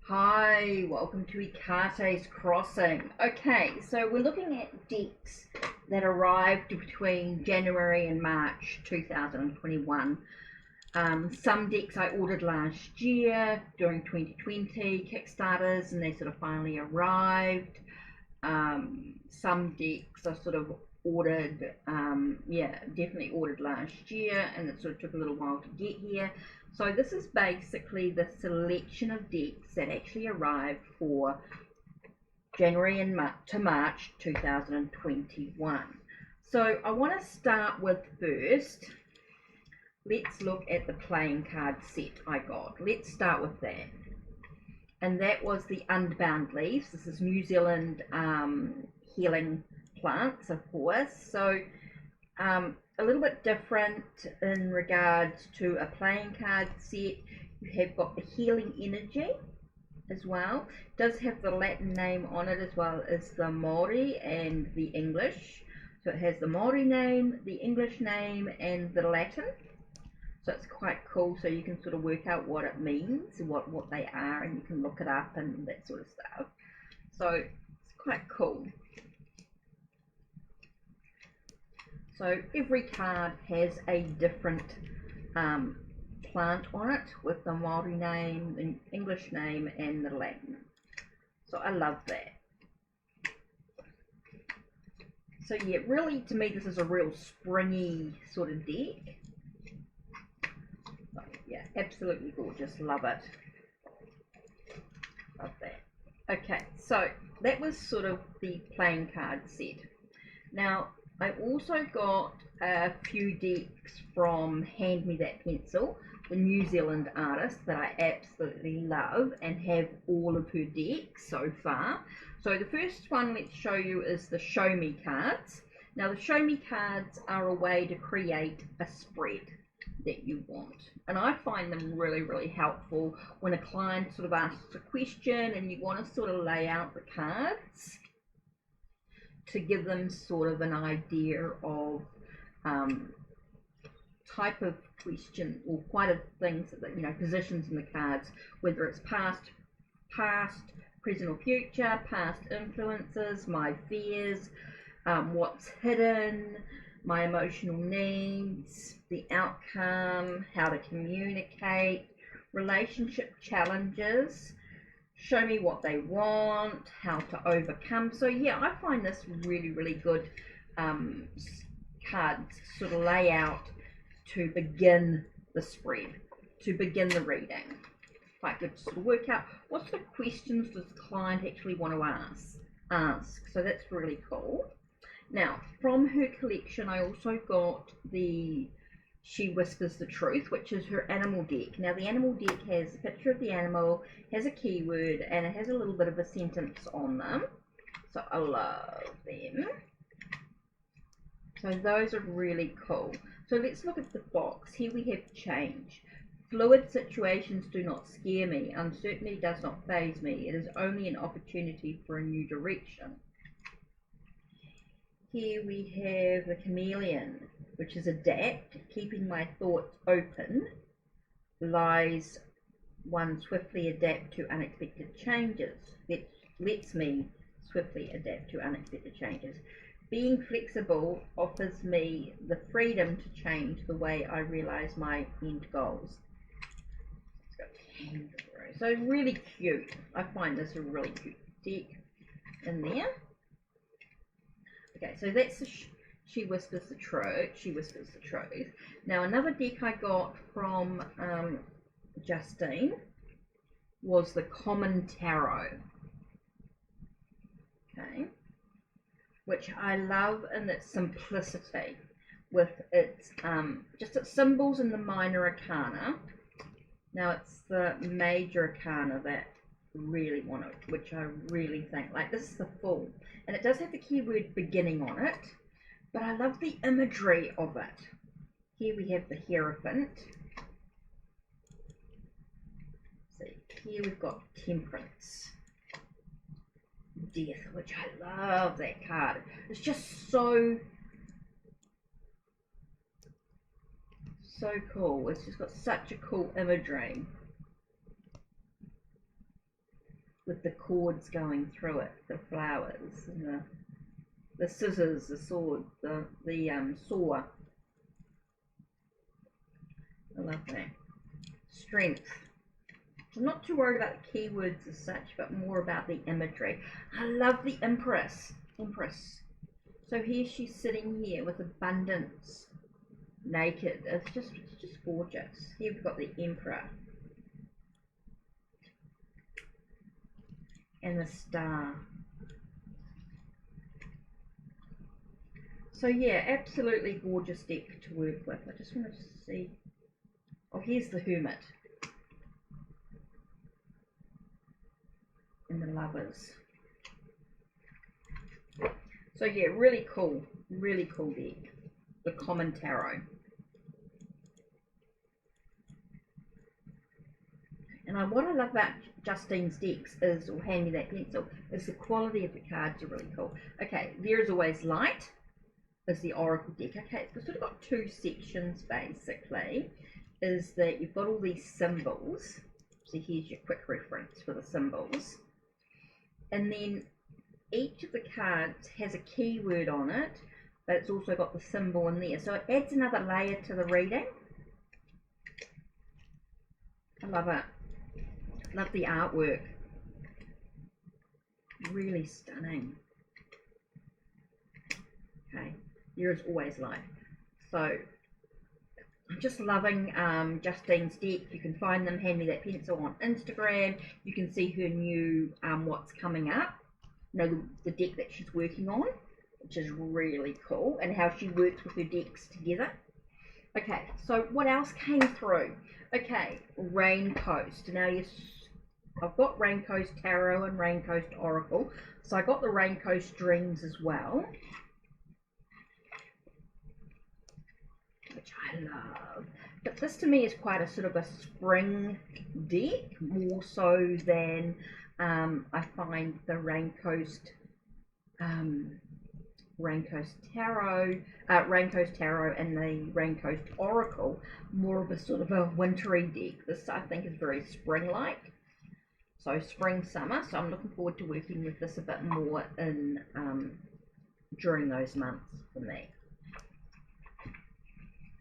Hi, welcome to HeKate's Crossing. Okay, so we're looking at decks that arrived between January and March 2021. Some decks I ordered last year during 2020 Kickstarters and they sort of finally arrived. Some decks I sort of ordered, definitely ordered last year, and it sort of took a little while to get here. So this is basically the selection of decks that actually arrived for January and to March 2021. So I want to start with first, let's look at the playing card set I got. Let's start with that. And that was the Unbound Leaves. This is New Zealand healing plants, of course. So a little bit different in regards to a playing card set. You have got the healing energy as well. It does have the Latin name on it as well as the Maori and the English. So it has the Maori name, the English name, and the Latin. So it's quite cool, so you can sort of work out what it means, what they are, and you can look it up and that sort of stuff. So it's quite cool. So every card has a different plant on it with the Maori name, the English name, and the Latin. So I love that. So yeah, really to me this is a real springy sort of deck. So, yeah, absolutely gorgeous. Love it. Love that. Okay, so that was sort of the playing card set. Now I also got a few decks from Hand Me That Pencil, the New Zealand artist that I absolutely love and have all of her decks so far. So the first one let's show you is the Show Me cards. Now the Show Me cards are a way to create a spread that you want, and I find them really, really helpful when a client sort of asks a question and you want to sort of lay out the cards to give them sort of an idea of type of question or quite a things that, you know, positions in the cards, whether it's past, present or future, past influences, my fears, what's hidden, my emotional needs, the outcome, how to communicate, relationship challenges, show me what they want, how to overcome. So yeah, I find this really, really good cards sort of lay out to begin the spread, to begin the reading. Quite good to sort of work out what sort of questions does the client actually want to ask. So that's really cool. Now, from her collection, I also got the She Whispers the Truth, which is her animal deck. Now, the animal deck has a picture of the animal, has a keyword, and it has a little bit of a sentence on them. So I love them. So those are really cool. So let's look at the box. Here we have change. Fluid situations do not scare me. Uncertainty does not faze me. It is only an opportunity for a new direction. Here we have the chameleon, which is adapt, keeping my thoughts open, lies one swiftly adapt to unexpected changes. It lets me swiftly adapt to unexpected changes. Being flexible offers me the freedom to change the way I realize my end goals. So really cute. I find this a really cute deck in there. Okay, so that's the She Whispers the Truth. She Whispers the Truth. Now another deck I got from Justine was the Common Tarot. Okay, which I love in its simplicity with its just its symbols in the minor arcana. Now it's the major arcana that really want it, which I really think, like, this is the Fool, and it does have the keyword beginning on it, but I love the imagery of it. Here we have the Hierophant. See, here we've got Temperance, Death, which I love that card. It's just so cool. It's just got such a cool imagery. with the cords going through it, the flowers and the scissors, the sword, the saw. I love that. Strength. I'm not too worried about the keywords as such, but more about the imagery. I love the Empress. So here she's sitting here with abundance, naked. It's just gorgeous. Here we've got the Emperor and the Star. So yeah, absolutely gorgeous deck to work with. I just want to see. Oh, here's the Hermit and the Lovers. So yeah, really cool deck. The Common Tarot. And what I love about Justine's decks is, or Hand Me That Pencil, is the quality of the cards are really cool. Okay, There Is Always Light is the Oracle deck. Okay, it's sort of got two sections basically. Is that you've got all these symbols. So here's your quick reference for the symbols. And then each of the cards has a keyword on it, but it's also got the symbol in there. So it adds another layer to the reading. I love it. Love the artwork. Really stunning. Okay, There Is Always Light. So I'm just loving Justine's deck. You can find them, Hand Me That Pencil, on Instagram. You can see her new what's coming up. You know, the deck that she's working on, which is really cool, and how she works with her decks together. Okay, so what else came through? Okay, Raincoast. Now, I've got Raincoast Tarot and Raincoast Oracle, so I got the Raincoast Dreams as well, which I love. But this to me is quite a sort of a spring deck, more so than I find the Raincoast Tarot and the Raincoast Oracle more of a sort of a wintry deck. This I think is very spring-like, so spring summer. So I'm looking forward to working with this a bit more in during those months for me.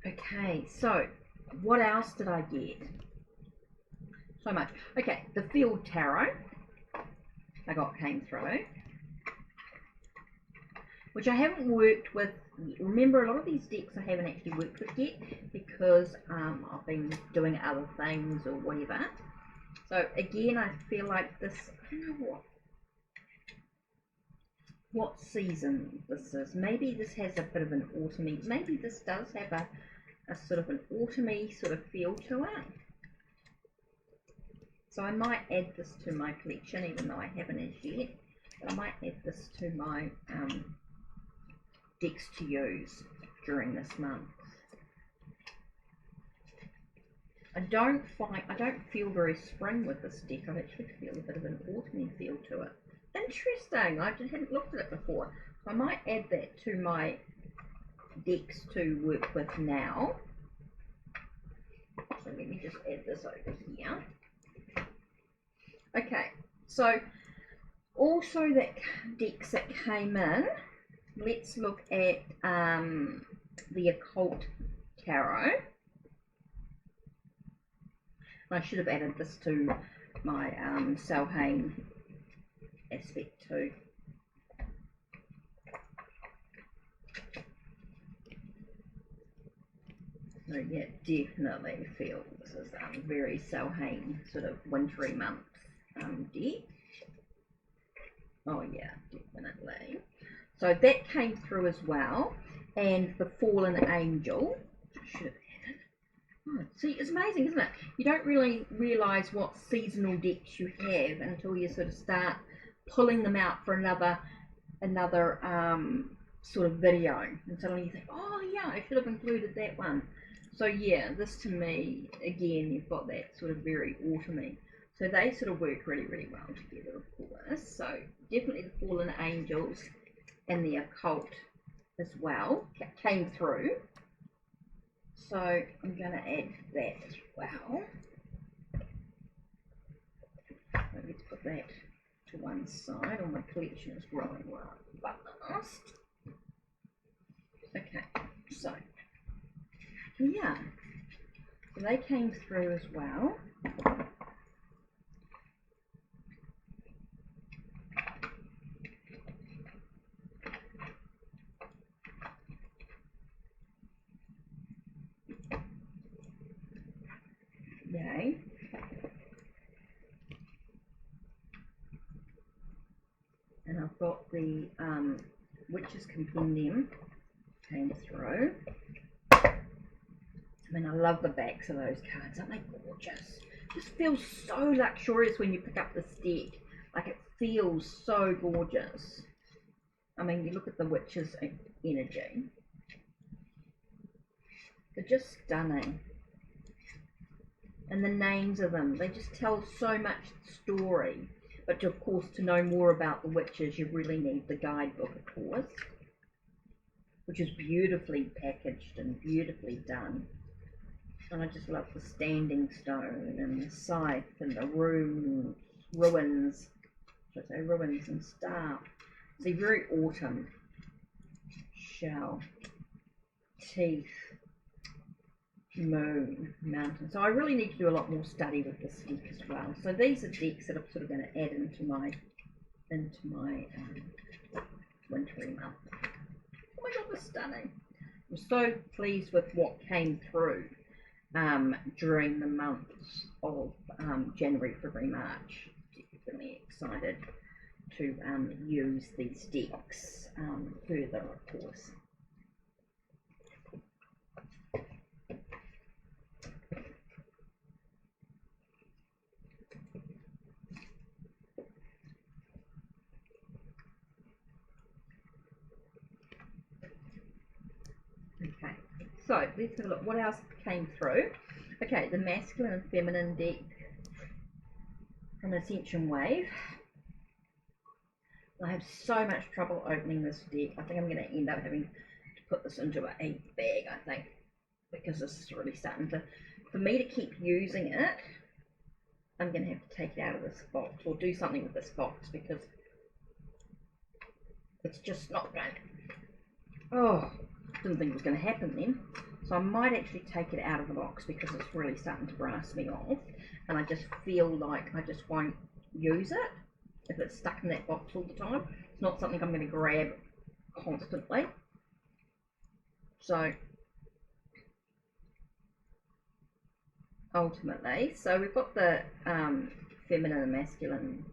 Okay, so what else did I get? So much. Okay, the Field Tarot came through, which I haven't worked with. Remember, a lot of these decks I haven't actually worked with yet because I've been doing other things or whatever. So again, I feel like this, I don't know what season this is. Maybe this has a bit of an autumny, maybe this does have a sort of an autumny sort of feel to it. So I might add this to my collection, even though I haven't as yet. But I might add this to my decks to use during this month. I don't feel very spring with this deck. I actually feel a bit of an autumny feel to it. Interesting. I just hadn't looked at it before. So I might add that to my decks to work with now. So let me just add this over here. Okay, so also that decks that came in, let's look at the Occult Tarot. I should have added this to my Samhain aspect too. So yeah, definitely feel this is very Samhain sort of wintry month deck. Oh yeah, definitely. So that came through as well, and the Fallen Angel. I should have added. Oh, see, it's amazing, isn't it? You don't really realise what seasonal decks you have until you sort of start pulling them out for another sort of video, and suddenly you think, oh yeah, I should have included that one. So yeah, this to me, again, you've got that sort of very autumny. So they sort of work really, really well together, of course. So definitely the Fallen Angels and the Occult as well came through. So I'm going to add that as well. So let's put that to one side, or my collection is growing rather fast. Okay, so yeah, so they came through as well. Yay. And I've got the Witch's Compendium came through. I mean, I love the backs of those cards. Aren't they gorgeous? Just feels so luxurious when you pick up this deck. Like, it feels so gorgeous. I mean, you look at the Witch's energy. They're just stunning. And the names of them, they just tell so much story. But of course, to know more about the witches, you really need the guidebook, of course, which is beautifully packaged and beautifully done. And I just love the standing stone and the scythe and the ruins, should I say ruins and staff. See, very autumn. Shell, teeth, moon, mountain. So I really need to do a lot more study with this deck as well. So these are decks that I'm sort of going to add into my wintry month. Oh my god, they're stunning. I'm so pleased with what came through during the months of January, February, March. Definitely excited to use these decks further, of course. Okay, so let's have a look. What else came through? Okay, the masculine and feminine deck from Ascension Wave. I have so much trouble opening this deck. I think I'm going to end up having to put this into a bag, I think, because this is really starting to, for me to keep using it, I'm going to have to take it out of this box or do something with this box because it's just not going to, oh, didn't think it was going to happen then. So I might actually take it out of the box because it's really starting to brass me off, and I just feel like I just won't use it if it's stuck in that box all the time. It's not something I'm going to grab constantly. So ultimately, so we've got the feminine and masculine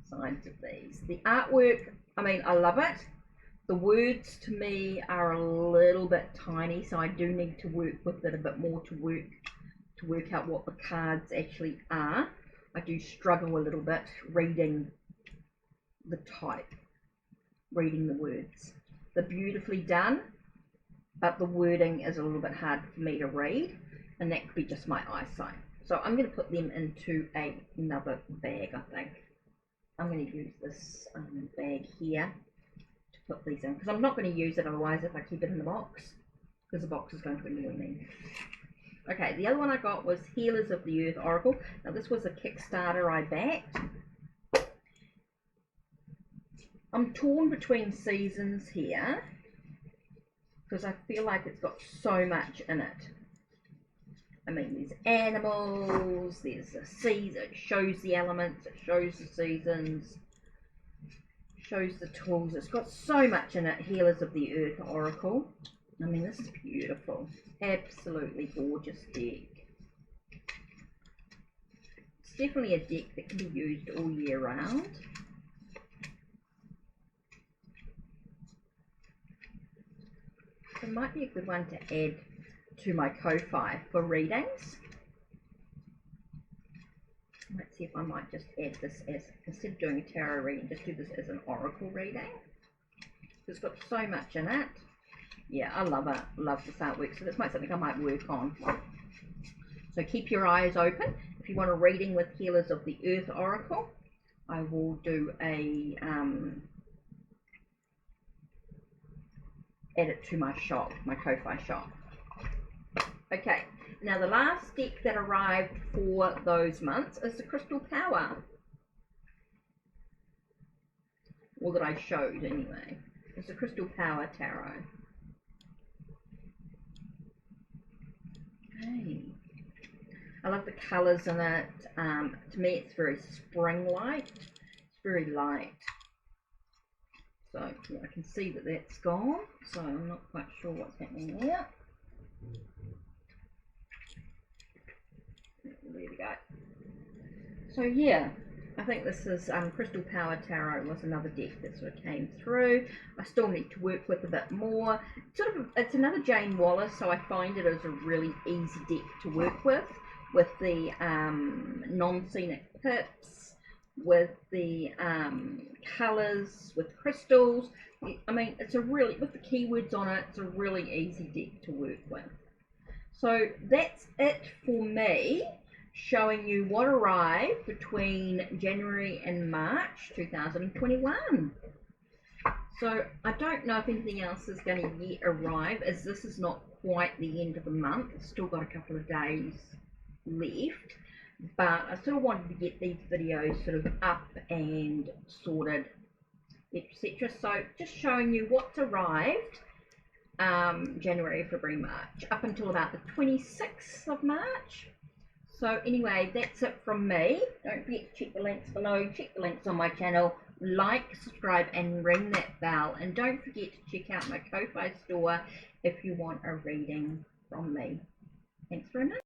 sides of these. The artwork, I mean, I love it. The words to me are a little bit tiny, so I do need to work with it a bit more to work out what the cards actually are. I do struggle a little bit reading the type, reading the words. They're beautifully done, but the wording is a little bit hard for me to read, and that could be just my eyesight. So I'm going to put them into another bag, I think. I'm going to use this bag here to put these in, because I'm not going to use it otherwise if I keep it in the box, because the box is going to annoy me. Okay, the other one I got was Healers of the Earth Oracle. Now this was a Kickstarter I backed. I'm torn between seasons here, because I feel like it's got so much in it. I mean, there's animals, there's the season, it shows the elements, it shows the seasons, shows the tools. It's got so much in it. Healers of the Earth Oracle. I mean, this is beautiful. Absolutely gorgeous deck. It's definitely a deck that can be used all year round. So it might be a good one to add to my Ko-Fi for readings. Let's see if I might just add this as, instead of doing a tarot reading, just do this as an oracle reading. It's got so much in it. Yeah, I love it. Love this artwork. So this might be something I might work on. So keep your eyes open. If you want a reading with Healers of the Earth Oracle, I will do a add it to my shop, my Ko-Fi shop. Okay, now the last deck that arrived for those months is the Crystal Power. or that I showed anyway. It's the Crystal Power Tarot. Okay. I love the colours in it. To me it's very spring-like. It's very light. So yeah, I can see that that's gone. So I'm not quite sure what's happening there. There we go. So yeah, I think this is Crystal Power Tarot was another deck that sort of came through. I still need to work with a bit more. It's another Jane Wallace, so I find it as a really easy deck to work with the non-scenic pips, with the colours, with crystals. I mean, it's a really, with the keywords on it, it's a really easy deck to work with. So that's it for me, showing you what arrived between January and March 2021. So I don't know if anything else is going to yet arrive, as this is not quite the end of the month. It's still got a couple of days left, but I sort of wanted to get these videos sort of up and sorted, etc. So just showing you what's arrived January, February, March, up until about the 26th of March. So anyway, that's it from me. Don't forget to check the links below, check the links on my channel, like, subscribe and ring that bell, and don't forget to check out my Ko-Fi store if you want a reading from me. Thanks very much.